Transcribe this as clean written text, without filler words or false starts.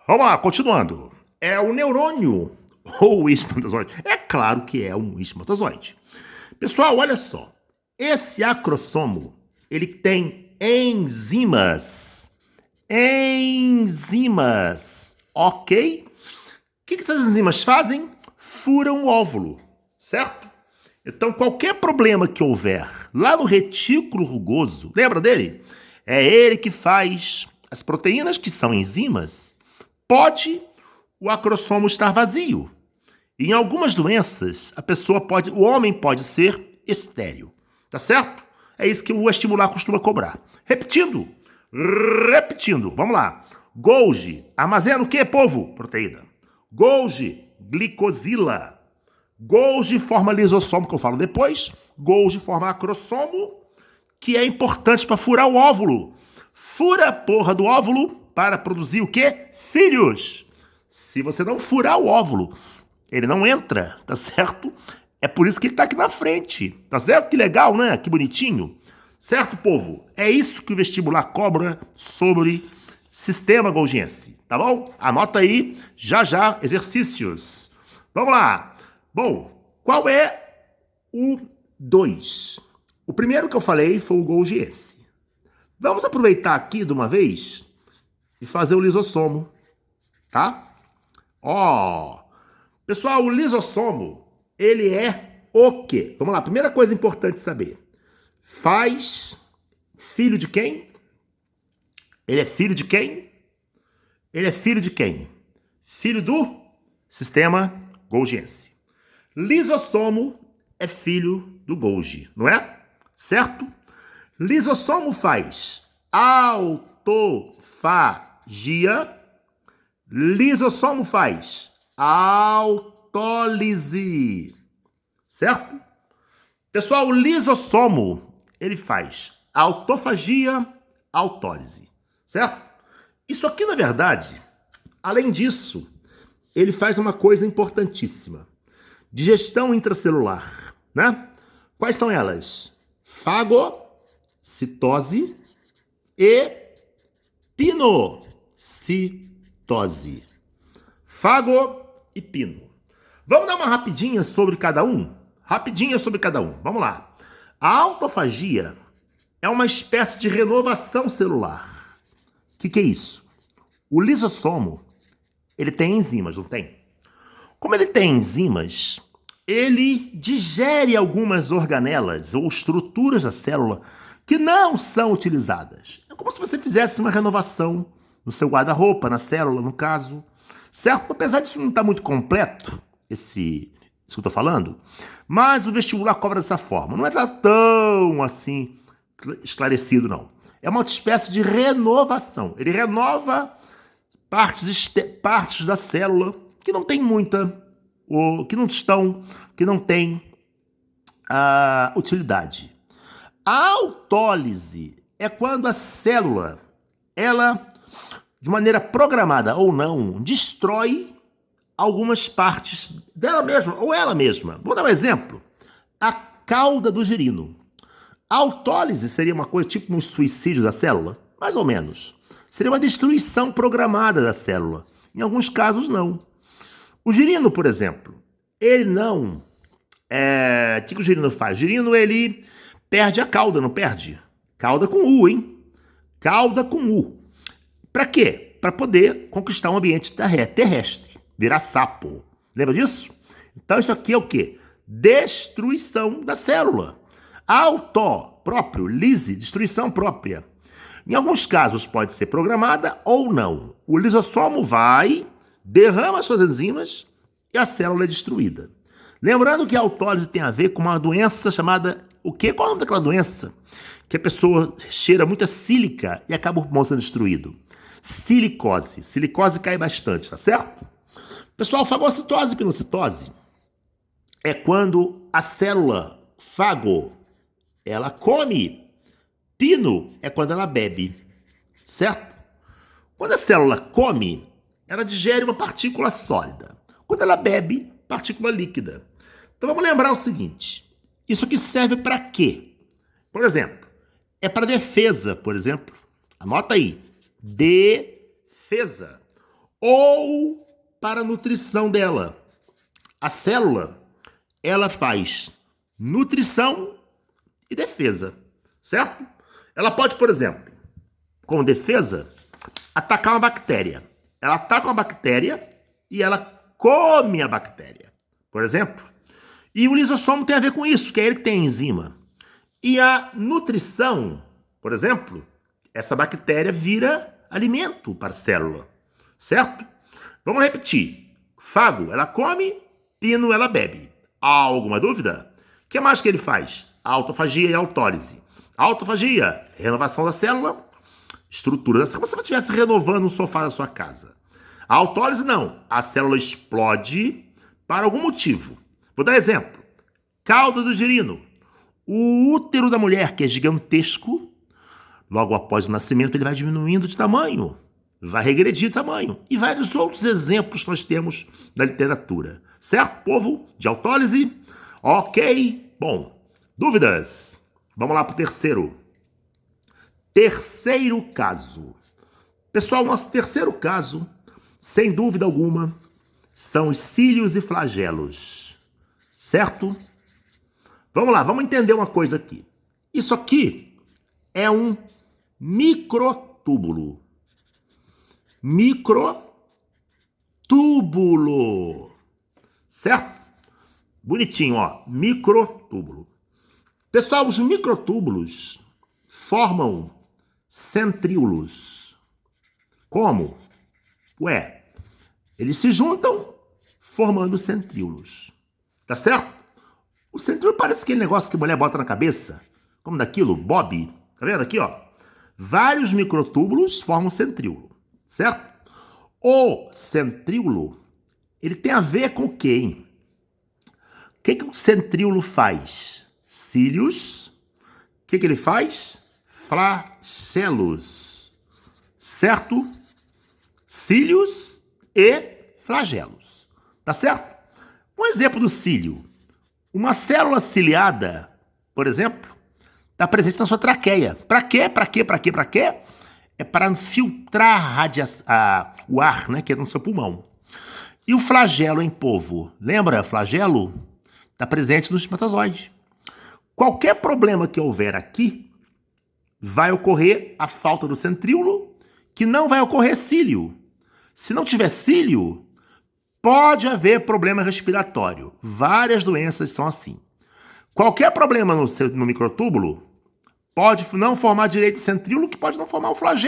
Vamos lá, continuando. É o neurônio ou o espermatozoide? É claro que é um espermatozoide. Pessoal, olha só. Esse acrossomo, ele tem enzimas. Enzimas, ok? O que essas enzimas fazem? Furam o óvulo, certo? Então, qualquer problema que houver lá no retículo rugoso, lembra dele? É ele que faz as proteínas que são enzimas. Pode o acrossomo estar vazio. Em algumas doenças, o homem pode ser estéril. Tá certo? É isso que o vestibular costuma cobrar. Repetindo. Vamos lá. Golgi, armazena o que, povo? Proteína. Golgi, glicosila. Golgi forma lisossomo, que eu falo depois. Golgi forma acrossomo, que é importante para furar o óvulo. Fura a porra do óvulo para produzir o quê? Filhos. Se você não furar o óvulo, ele não entra, tá certo? É por isso que ele tá aqui na frente, tá certo? Que legal, né? Que bonitinho. Certo, povo? É isso que o vestibular cobra sobre sistema golgiense, tá bom? Anota aí, já, exercícios. Vamos lá. Bom, qual é o 2? O primeiro que eu falei foi o golgiense. Vamos aproveitar aqui de uma vez e fazer o lisossomo, tá? Pessoal, o lisossomo, ele é o quê? Vamos lá, primeira coisa importante saber. Faz filho de quem? Ele é filho de quem? Ele é filho de quem? Filho do sistema golgiense. Lisossomo é filho do Golgi, não é? Certo? Lisossomo faz autofagia. Lisossomo faz autólise. Certo? Pessoal, o lisossomo, ele faz autofagia, autólise. Certo? Isso aqui, na verdade, além disso, ele faz uma coisa importantíssima. Digestão intracelular, né? Quais são elas? Fagocitose e pinocitose. Fago e pino. Vamos dar uma rapidinha sobre cada um? Vamos lá. A autofagia é uma espécie de renovação celular. O que é isso? O lisossomo, ele tem enzimas, não tem? Como ele tem enzimas, ele digere algumas organelas ou estruturas da célula que não são utilizadas. É como se você fizesse uma renovação no seu guarda-roupa, na célula, no caso. Certo? Apesar disso não estar muito completo, isso que eu estou falando, mas o vestibular cobra dessa forma. Não é tão assim esclarecido, não. É uma espécie de renovação. Ele renova partes da célula que não tem muita, ou que não tem utilidade. A autólise é quando a célula, ela, de maneira programada ou não, destrói algumas partes dela mesma ou ela mesma. Vou dar um exemplo. A cauda do girino. A autólise seria uma coisa tipo um suicídio da célula? Mais ou menos. Seria uma destruição programada da célula. Em alguns casos, não. O girino, por exemplo, ele não... O que o girino faz? O girino, ele perde a cauda, não perde? Cauda com U, hein? Cauda com U. Para quê? Para poder conquistar um ambiente terrestre. Virar sapo. Lembra disso? Então, isso aqui é o quê? Destruição da célula. Próprio, lise, destruição própria. Em alguns casos pode ser programada ou não. O lisossomo vai, derrama suas enzimas e a célula é destruída. Lembrando que a autólise tem a ver com uma doença chamada... O quê? Qual é o nome daquela doença? Que a pessoa cheira muita sílica e acaba o pulmão sendo destruído. Silicose. Silicose cai bastante, tá certo? Pessoal, fagocitose e pinocitose é quando a célula fago, ela come. Pino é quando ela bebe, certo? Quando a célula come, ela digere uma partícula sólida. Quando ela bebe, partícula líquida. Então vamos lembrar o seguinte, isso aqui serve para quê? Por exemplo, é para defesa, por exemplo. Anota aí, defesa. ou para a nutrição dela. A célula, ela faz nutrição e defesa, certo? Ela pode, por exemplo, como defesa, atacar uma bactéria. Ela ataca uma bactéria e ela come a bactéria, por exemplo. E o lisossomo tem a ver com isso, que é ele que tem a enzima. E a nutrição, por exemplo, essa bactéria vira alimento para a célula, certo? Vamos repetir. Fago, ela come, pino, ela bebe. Há alguma dúvida? O que mais que ele faz? Autofagia e autólise. Autofagia, renovação da célula, estrutura da célula, como se você estivesse renovando o sofá da sua casa. A autólise não, a célula explode para algum motivo. Vou dar exemplo. Cauda do girino. O útero da mulher, que é gigantesco, logo após o nascimento ele vai diminuindo de tamanho, vai regredir de tamanho. E vários outros exemplos nós temos na literatura. Certo, povo? De autólise? Ok. Bom, dúvidas? Vamos lá para o terceiro. Terceiro caso. Pessoal, nosso terceiro caso, sem dúvida alguma, são os cílios e flagelos. Certo? Vamos lá, vamos entender uma coisa aqui. Isso aqui é um microtúbulo. Microtúbulo. Certo? Bonitinho, ó. Microtúbulo. Pessoal, os microtúbulos formam centríolos. Como? Ué, eles se juntam formando centríolos. Tá certo? O centríolo parece aquele negócio que a mulher bota na cabeça. Como daquilo, Bob. Tá vendo aqui, ó? Vários microtúbulos formam centríolo. Certo? O centríolo, ele tem a ver com o quê, hein? O que o centríolo faz? Cílios. O que ele faz? Flagelos. Certo? Cílios e flagelos. Tá certo? Um exemplo do cílio. Uma célula ciliada, por exemplo, está presente na sua traqueia. Para quê? Para quê? Para quê? Para quê? É para filtrar o ar, né, que é no seu pulmão. E o flagelo, hein, povo? Lembra? Flagelo está presente no espermatozoide. Qualquer problema que houver aqui, vai ocorrer a falta do centríolo, que não vai ocorrer cílio. Se não tiver cílio, pode haver problema respiratório. Várias doenças são assim. Qualquer problema no microtúbulo pode não formar direito centríolo, que pode não formar o flagelo.